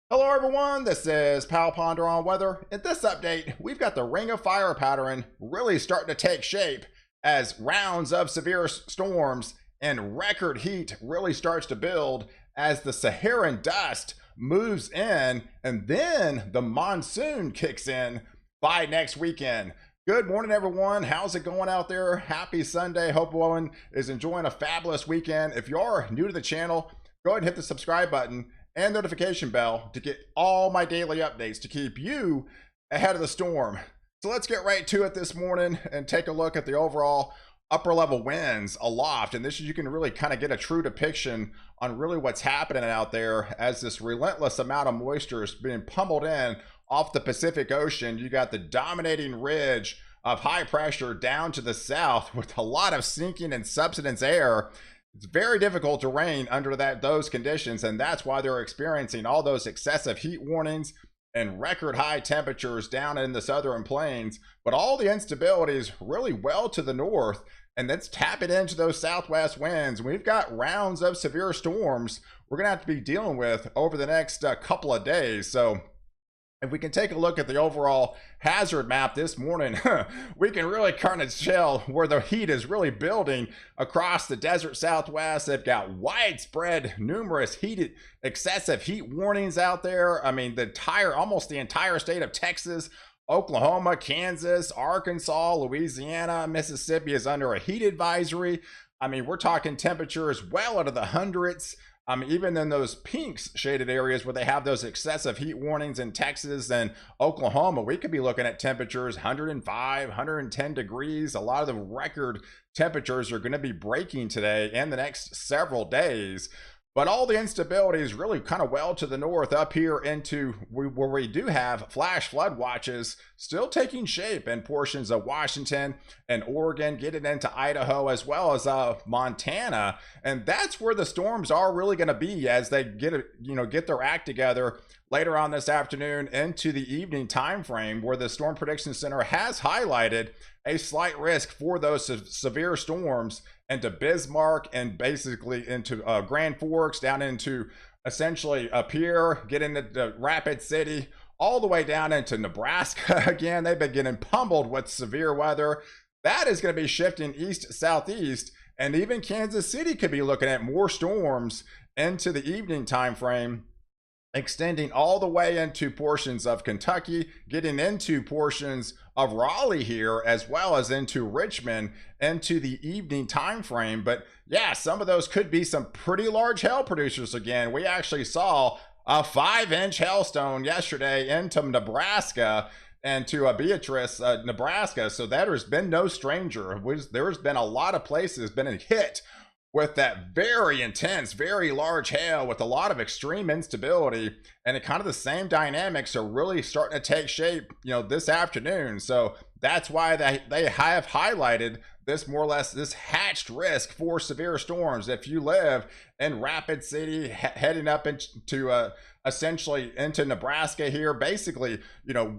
Hello everyone, this is Pal Ponder on Weather. In this update, we've got the ring of fire pattern really starting to take shape as rounds of severe storms and record heat really starts to build as the Saharan dust moves in and then the monsoon kicks in by next weekend. Good morning everyone, how's it going out there? Happy Sunday, hope everyone is enjoying a fabulous weekend. If you are new to the channel, go ahead and hit the subscribe button and notification bell to get all my daily updates to keep you ahead of the storm. So let's get right to it this morning and take a look at the overall upper level winds aloft. And this is, you can really kind of get a true depiction on really what's happening out there as this relentless amount of moisture is being pummeled in off the Pacific Ocean. You got the dominating ridge of high pressure down to the south with a lot of sinking and subsidence air. It's very difficult to rain under those conditions, and that's why they're experiencing all those excessive heat warnings and record high temperatures down in the southern plains. But all the instability is really well to the north, and that's tapping into those southwest winds. We've got rounds of severe storms we're gonna have to be dealing with over the next couple of days. So if we can take a look at the overall hazard map this morning, we can really kind of tell where the heat is really building across the desert southwest. They've got widespread, numerous excessive heat warnings out there. I mean, almost the entire state of Texas, Oklahoma, Kansas, Arkansas, Louisiana, Mississippi is under a heat advisory. I mean, we're talking temperatures well into the hundreds. Even in those pinks shaded areas where they have those excessive heat warnings in Texas and Oklahoma, we could be looking at temperatures 105, 110 degrees. A lot of the record temperatures are going to be breaking today and the next several days. But all the instability is really kind of well to the north up here into where we do have flash flood watches still taking shape in portions of Washington and Oregon, getting into Idaho as well as Montana. And that's where the storms are really going to be as they get their act together later on this afternoon into the evening time frame, where the Storm Prediction Center has highlighted a slight risk for those severe storms into Bismarck and basically into Grand Forks, down into essentially up here, get into Rapid City, all the way down into Nebraska. Again, they've been getting pummeled with severe weather. That is going to be shifting east-southeast, and even Kansas City could be looking at more storms into the evening time frame, extending all the way into portions of Kentucky, getting into portions of Raleigh here, as well as into Richmond into the evening time frame. But yeah, some of those could be some pretty large hail producers again. We actually saw a 5-inch hailstone yesterday into Nebraska and to Beatrice, Nebraska. So that has been no stranger. There's been a lot of places been hit with that very intense, very large hail with a lot of extreme instability, and kind of the same dynamics are really starting to take shape, this afternoon. So that's why they have highlighted this, more or less, this hatched risk for severe storms. If you live in Rapid City, heading up into essentially into Nebraska here, basically,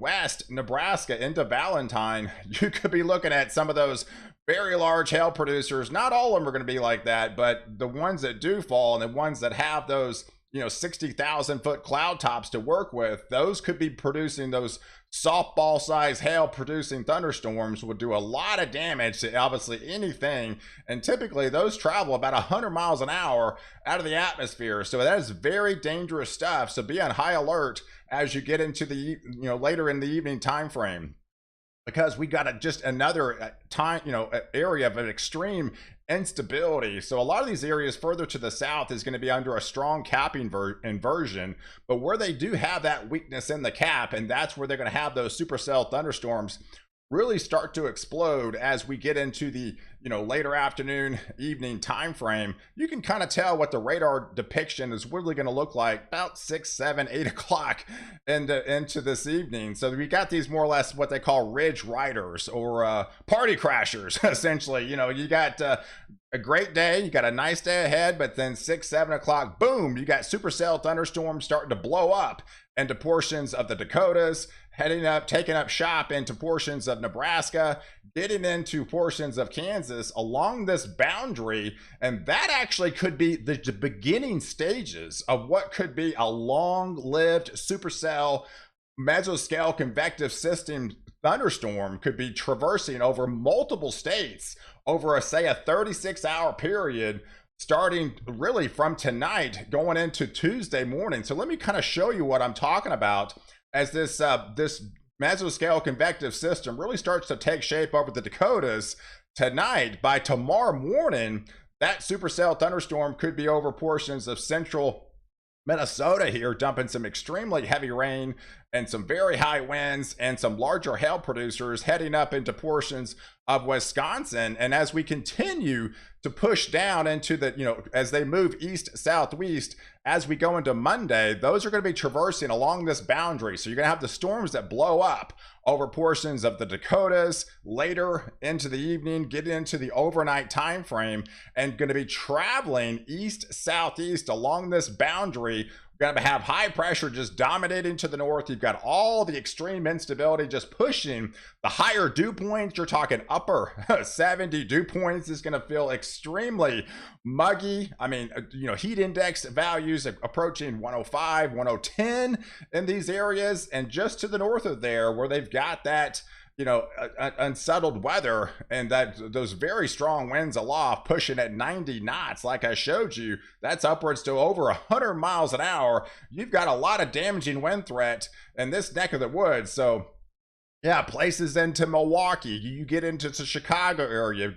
west Nebraska into Valentine, you could be looking at some of those very large hail producers. Not all of them are going to be like that, but the ones that do fall and the ones that have those 60,000 foot cloud tops to work with, those could be producing those softball size hail producing thunderstorms, would do a lot of damage to obviously anything. And typically those travel about 100 miles an hour out of the atmosphere. So that is very dangerous stuff. So be on high alert as you get into the, later in the evening time frame, because we got just another time, area of an extreme instability. So a lot of these areas further to the south is going to be under a strong capping inversion, but where they do have that weakness in the cap, and that's where they're going to have those supercell thunderstorms really start to explode as we get into the later afternoon, evening time frame. You can kind of tell what the radar depiction is really going to look like about 6, 7, 8 o'clock into this evening. So we got these more or less what they call ridge riders or party crashers. Essentially, you got a great day, you got a nice day ahead, but then 6, 7 o'clock, boom, you got supercell thunderstorms starting to blow up into portions of the Dakotas, taking up shop into portions of Nebraska, getting into portions of Kansas, Kansas along this boundary, and that actually could be the beginning stages of what could be a long-lived supercell mesoscale convective system thunderstorm. Could be traversing over multiple states over a, say, a 36-hour period, starting really from tonight going into Tuesday morning. So let me kind of show you what I'm talking about as this mesoscale convective system really starts to take shape over the Dakotas tonight. By tomorrow morning, that supercell thunderstorm could be over portions of central Minnesota here, dumping some extremely heavy rain and some very high winds and some larger hail producers heading up into portions of Wisconsin. And as we continue to push down into the, as they move east, southwest, as we go into Monday, those are going to be traversing along this boundary. So you're going to have the storms that blow up over portions of the Dakotas later into the evening, get into the overnight time frame, and going to be traveling east, southeast along this boundary. We're going to have high pressure just dominating to the north. You've got all the extreme instability just pushing the higher dew points. You're talking upper 70 dew points. Is going to feel extremely muggy. I mean, heat index values approaching 105, 110 in these areas. And just to the north of there, where they've got that unsettled weather and those very strong winds aloft pushing at 90 knots, like I showed you, that's upwards to over 100 miles an hour. You've got a lot of damaging wind threat in this neck of the woods. So yeah, places into Milwaukee, you get into the Chicago area,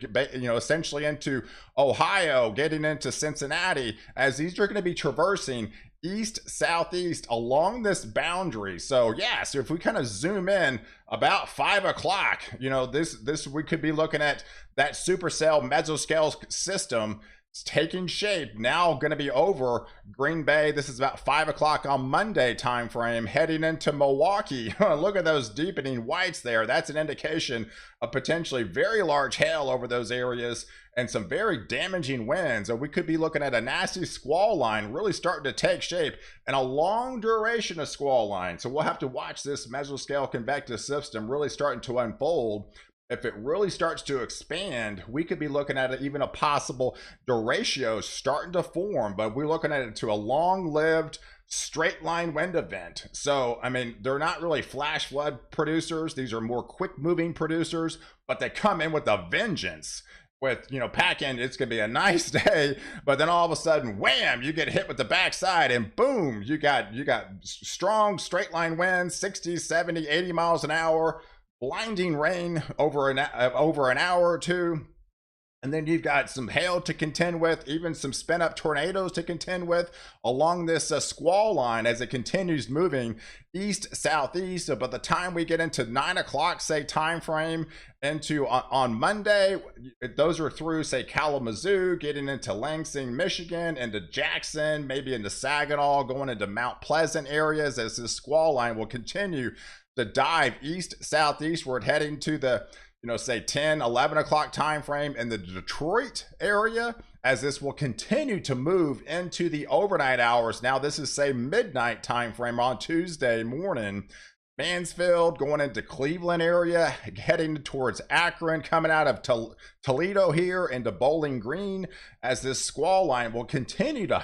essentially into Ohio, getting into Cincinnati, as these are going to be traversing east, southeast along this boundary. So yeah, so if we kind of zoom in about 5 o'clock, this we could be looking at that supercell mesoscale system taking shape, now going to be over Green Bay. This is about 5 o'clock on Monday time frame, heading into Milwaukee. Look at those deepening whites there. That's an indication of potentially very large hail over those areas and some very damaging winds. So we could be looking at a nasty squall line really starting to take shape, and a long duration of squall line. So we'll have to watch this mesoscale convective system really starting to unfold. If it really starts to expand, we could be looking at even a possible derecho starting to form, but we're looking at it to a long-lived straight line wind event. So, I mean, they're not really flash flood producers. These are more quick moving producers, but they come in with a vengeance. With, pack in, it's going to be a nice day, but then all of a sudden, wham, you get hit with the backside and boom, you got strong straight line winds, 60, 70, 80 miles an hour, blinding rain over an hour or two. And then you've got some hail to contend with, even some spin up tornadoes to contend with along this squall line as it continues moving east, southeast. So by the time we get into 9 o'clock, say, time frame into on Monday, those are through, say, Kalamazoo, getting into Lansing, Michigan, into Jackson, maybe into Saginaw, going into Mount Pleasant areas, as this squall line will continue to dive east, southeastward, heading to the say 10, 11 o'clock time frame in the Detroit area, as this will continue to move into the overnight hours. Now this is, say, midnight time frame on Tuesday morning. Mansfield, going into Cleveland area, heading towards Akron, coming out of Toledo here into Bowling Green, as this squall line will continue to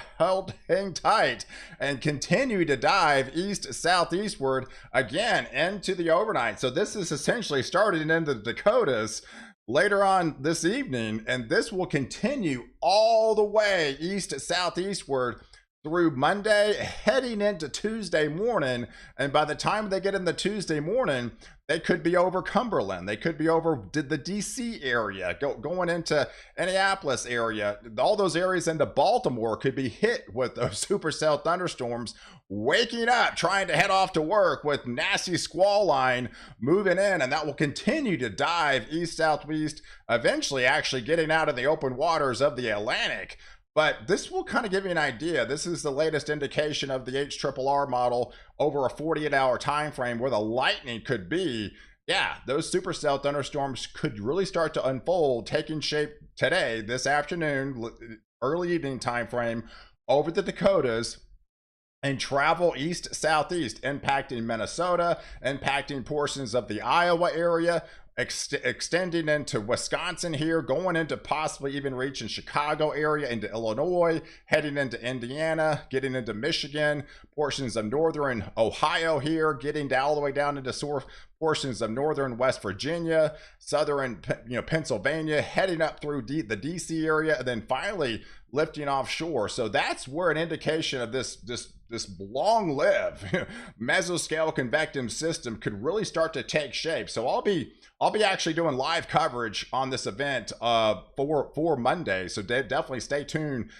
hang tight and continue to dive east, southeastward again into the overnight. So this is essentially starting in the Dakotas later on this evening, and this will continue all the way east, southeastward through Monday, heading into Tuesday morning. And by the time they get in the Tuesday morning, they could be over Cumberland. They could be over the DC area, going into Indianapolis area. All those areas into Baltimore could be hit with those supercell thunderstorms, waking up, trying to head off to work with nasty squall line moving in. And that will continue to dive east, southwest, eventually actually getting out of the open waters of the Atlantic. But this will kind of give you an idea. This is the latest indication of the HRRR model over a 48-hour time frame where the lightning could be. Yeah, those supercell thunderstorms could really start to unfold, taking shape today, this afternoon, early evening time frame over the Dakotas, and travel east, southeast, impacting Minnesota, impacting portions of the Iowa area, extending into Wisconsin here, going into possibly even reaching Chicago area, into Illinois, heading into Indiana, getting into Michigan, portions of northern Ohio here, getting all the way down into portions of northern West Virginia, southern Pennsylvania, heading up through the DC area, and then finally lifting offshore. So that's where an indication of this long-lived mesoscale convective system could really start to take shape. So I'll be actually doing live coverage on this event for Monday. So definitely stay tuned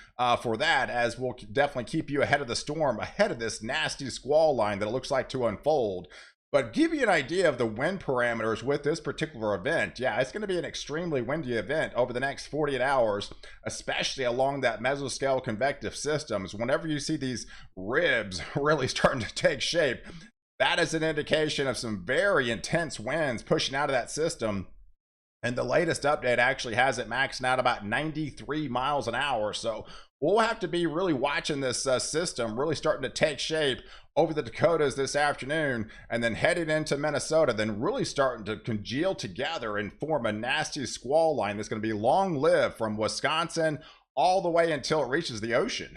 for that, as we'll definitely keep you ahead of the storm, ahead of this nasty squall line that it looks like to unfold. But give you an idea of the wind parameters with this particular event. Yeah, it's going to be an extremely windy event over the next 48 hours, especially along that mesoscale convective systems. Whenever you see these ribs really starting to take shape, that is an indication of some very intense winds pushing out of that system. And the latest update actually has it maxing out about 93 miles an hour. So we'll have to be really watching this system really starting to take shape over the Dakotas this afternoon, and then heading into Minnesota, then really starting to congeal together and form a nasty squall line that's going to be long-lived from Wisconsin all the way until it reaches the ocean.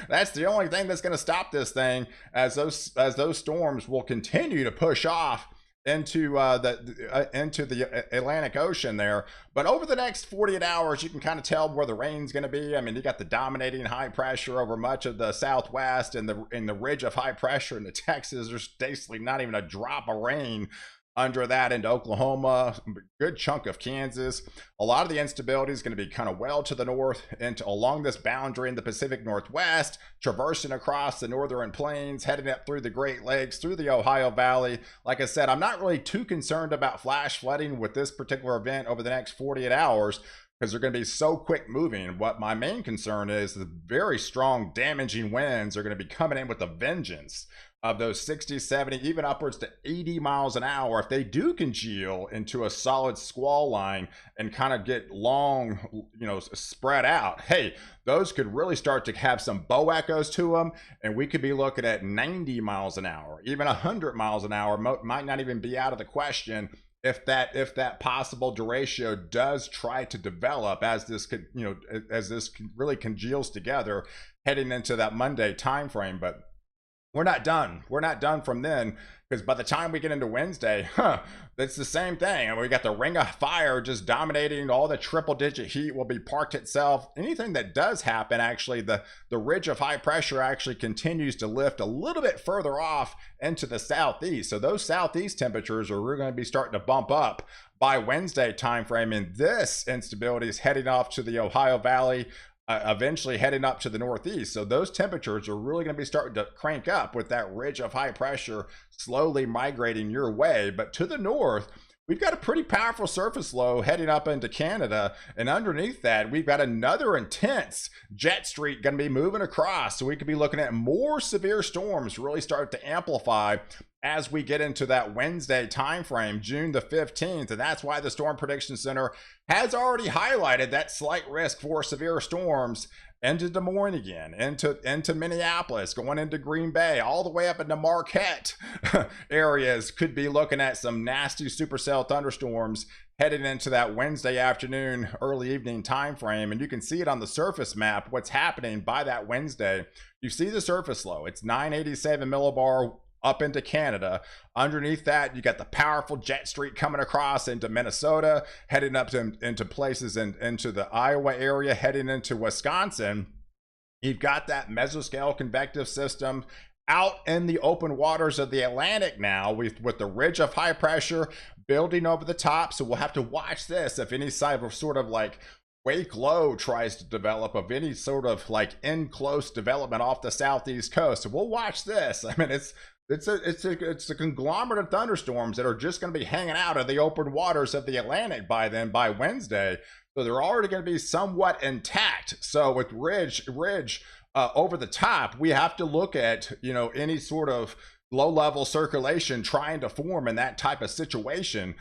That's the only thing that's going to stop this thing, as those storms will continue to push off into the Atlantic Ocean there. But over the next 48 hours, you can kind of tell where the rain's going to be. I mean, you got the dominating high pressure over much of the Southwest, and the ridge of high pressure into Texas. There's basically not even a drop of rain under that into Oklahoma, a good chunk of Kansas. A lot of the instability is going to be kind of well to the north and along this boundary in the Pacific Northwest, traversing across the northern plains, heading up through the Great Lakes, through the Ohio Valley. Like I said, I'm not really too concerned about flash flooding with this particular event over the next 48 hours, because they're going to be so quick moving. What my main concern is, the very strong damaging winds are going to be coming in with a vengeance of those 60, 70, even upwards to 80 miles an hour. If they do congeal into a solid squall line and kind of get long, spread out, hey, those could really start to have some bow echoes to them, and we could be looking at 90 miles an hour, even 100 miles an hour. Might not even be out of the question if that possible derecho does try to develop as this really congeals together heading into that Monday time frame. But we're not done. We're not done from then, because by the time we get into Wednesday, it's the same thing. And we got the ring of fire just dominating. All the triple-digit heat will be parked itself. Anything that does happen, actually, the ridge of high pressure actually continues to lift a little bit further off into the southeast. So those southeast temperatures are really going to be starting to bump up by Wednesday timeframe. And this instability is heading off to the Ohio Valley, eventually heading up to the northeast. So those temperatures are really going to be starting to crank up with that ridge of high pressure slowly migrating your way. But to the north, we've got a pretty powerful surface low heading up into Canada, and underneath that, we've got another intense jet streak going to be moving across. So we could be looking at more severe storms really start to amplify as we get into that Wednesday timeframe, June the 15th. And that's why the Storm Prediction Center has already highlighted that slight risk for severe storms into Des Moines again, into Minneapolis, going into Green Bay, all the way up into Marquette areas. Could be looking at some nasty supercell thunderstorms heading into that Wednesday afternoon, early evening time frame. And you can see it on the surface map, what's happening by that Wednesday. You see the surface low, it's 987 millibar up into Canada. Underneath that, you got the powerful jet streak coming across into Minnesota, heading up into places into the Iowa area, heading into Wisconsin. You've got that mesoscale convective system out in the open waters of the Atlantic now, with the ridge of high pressure building over the top. So we'll have to watch this if any sort of like wake low tries to develop, of any sort of like in close development off the southeast coast. So we'll watch this. I mean, it's a conglomerate of thunderstorms that are just going to be hanging out in the open waters of the Atlantic by Wednesday. So they're already going to be somewhat intact. So with ridge over the top, we have to look at any sort of low level circulation trying to form in that type of situation.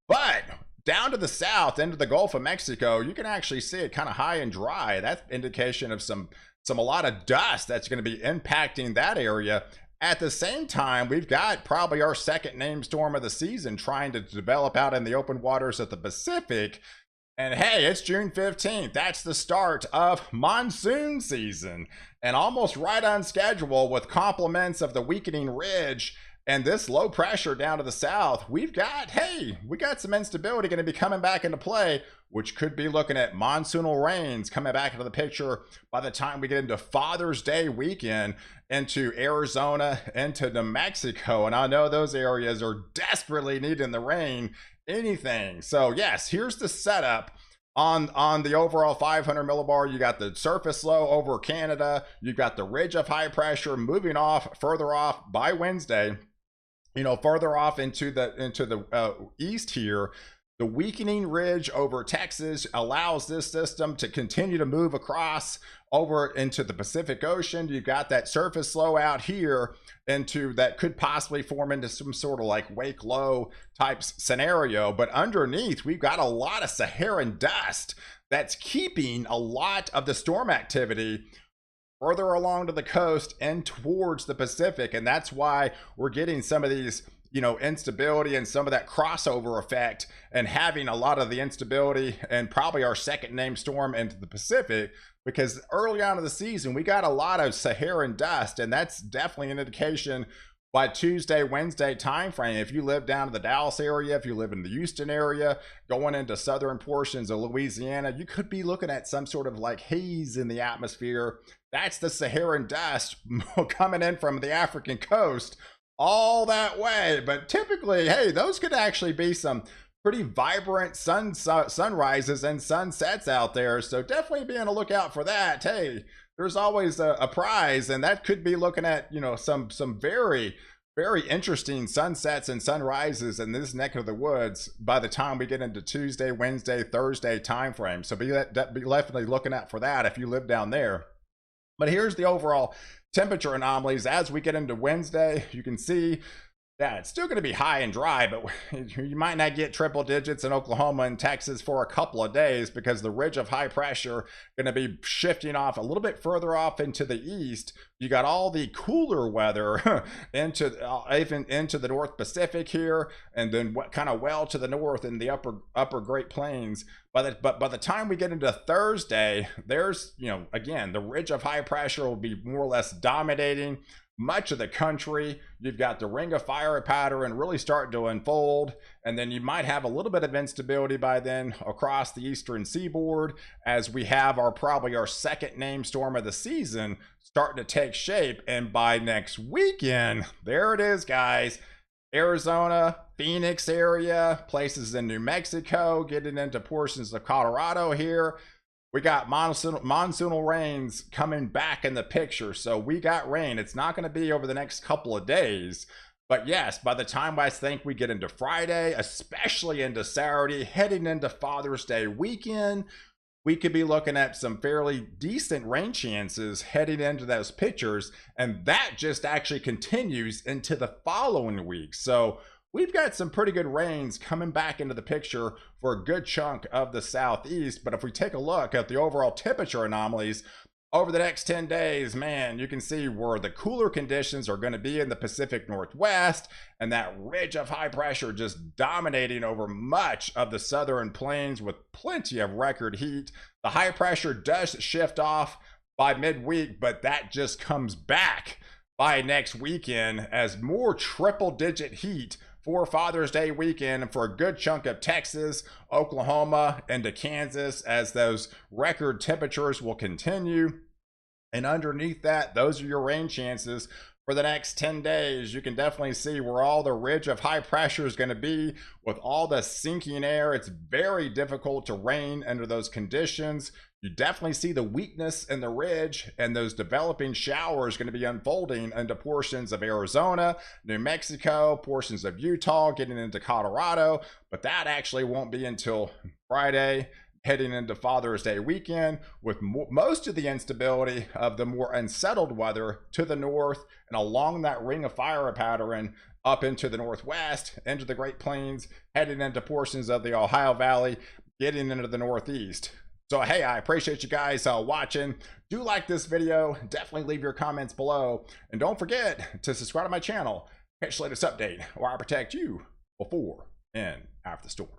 But down to the south, into the Gulf of Mexico, you can actually see it kind of high and dry. That's indication of a lot of dust that's going to be impacting that area At the same time, we've got probably our second named storm of the season trying to develop out in the open waters of the Pacific. And hey, it's June 15th. That's the start of monsoon season. And almost right on schedule with compliments of the weakening ridge and this low pressure down to the south. We got some instability going to be coming back into play, which could be looking at monsoonal rains coming back into the picture by the time we get into Father's Day weekend, into Arizona, into New Mexico. And I know those areas are desperately needing the rain. Anything. So yes, here's the setup on the overall 500 millibar. You got the surface low over Canada. You've got the ridge of high pressure moving further off by Wednesday, further off into the east here. The weakening ridge over Texas allows this system to continue to move across over into the Pacific Ocean. You've got that surface low out here that could possibly form into some sort of like wake low type scenario. But underneath, we've got a lot of Saharan dust that's keeping a lot of the storm activity further along to the coast and towards the Pacific. And that's why we're getting some of these instability and some of that crossover effect, and having a lot of the instability and probably our second named storm into the Pacific, because early on in the season we got a lot of Saharan dust, and that's definitely an indication by Tuesday, Wednesday timeframe. If you live down in the Dallas area, if you live in the Houston area, going into southern portions of Louisiana, you could be looking at some sort of like haze in the atmosphere. That's the Saharan dust coming in from the African coast all that way. But typically, hey, those could actually be some pretty vibrant sunrises and sunsets out there. So definitely be on a lookout for that. Hey, there's always a prize, and that could be looking at some very, very interesting sunsets and sunrises in this neck of the woods by the time we get into Tuesday, Wednesday, Thursday timeframe. So be definitely looking out for that if you live down there. But here's the overall temperature anomalies as we get into Wednesday. You can see it's still going to be high and dry, but you might not get triple digits in Oklahoma and Texas for a couple of days, because the ridge of high pressure going to be shifting off a little bit further off into the east. You got all the cooler weather even into the North Pacific here, and then kind of well to the north in the upper Great Plains. But by the time we get into Thursday, there's again, the ridge of high pressure will be more or less dominating much of the country. You've got the ring of fire pattern really starting to unfold, and then you might have a little bit of instability by then across the eastern seaboard, as we have probably our second named storm of the season starting to take shape. And by next weekend, there it is, guys. Arizona, Phoenix area, places in New Mexico, getting into portions of Colorado here. We got monsoonal rains coming back in the picture. So we got rain. It's not going to be over the next couple of days. But yes, by the time I think we get into Friday, especially into Saturday, heading into Father's Day weekend, we could be looking at some fairly decent rain chances heading into those pictures. And that just actually continues into the following week. So we've got some pretty good rains coming back into the picture for a good chunk of the southeast. But if we take a look at the overall temperature anomalies over the next 10 days, man, you can see where the cooler conditions are going to be in the Pacific Northwest, and that ridge of high pressure just dominating over much of the southern plains with plenty of record heat. The high pressure does shift off by midweek, but that just comes back by next weekend as more triple digit heat for Father's Day weekend, and for a good chunk of Texas, Oklahoma, into Kansas, as those record temperatures will continue. And underneath that, those are your rain chances for the next 10 days. You can definitely see where all the ridge of high pressure is going to be with all the sinking air. It's very difficult to rain under those conditions. You definitely see the weakness in the ridge, and those developing showers going to be unfolding into portions of Arizona, New Mexico, portions of Utah, getting into Colorado. But that actually won't be until Friday, heading into Father's Day weekend, with most of the instability of the more unsettled weather to the north and along that ring of fire pattern up into the northwest, into the Great Plains, heading into portions of the Ohio Valley, getting into the northeast. So, hey, I appreciate you guys watching. Do like this video. Definitely leave your comments below. And don't forget to subscribe to my channel. Catch the latest update where I protect you before and after the storm.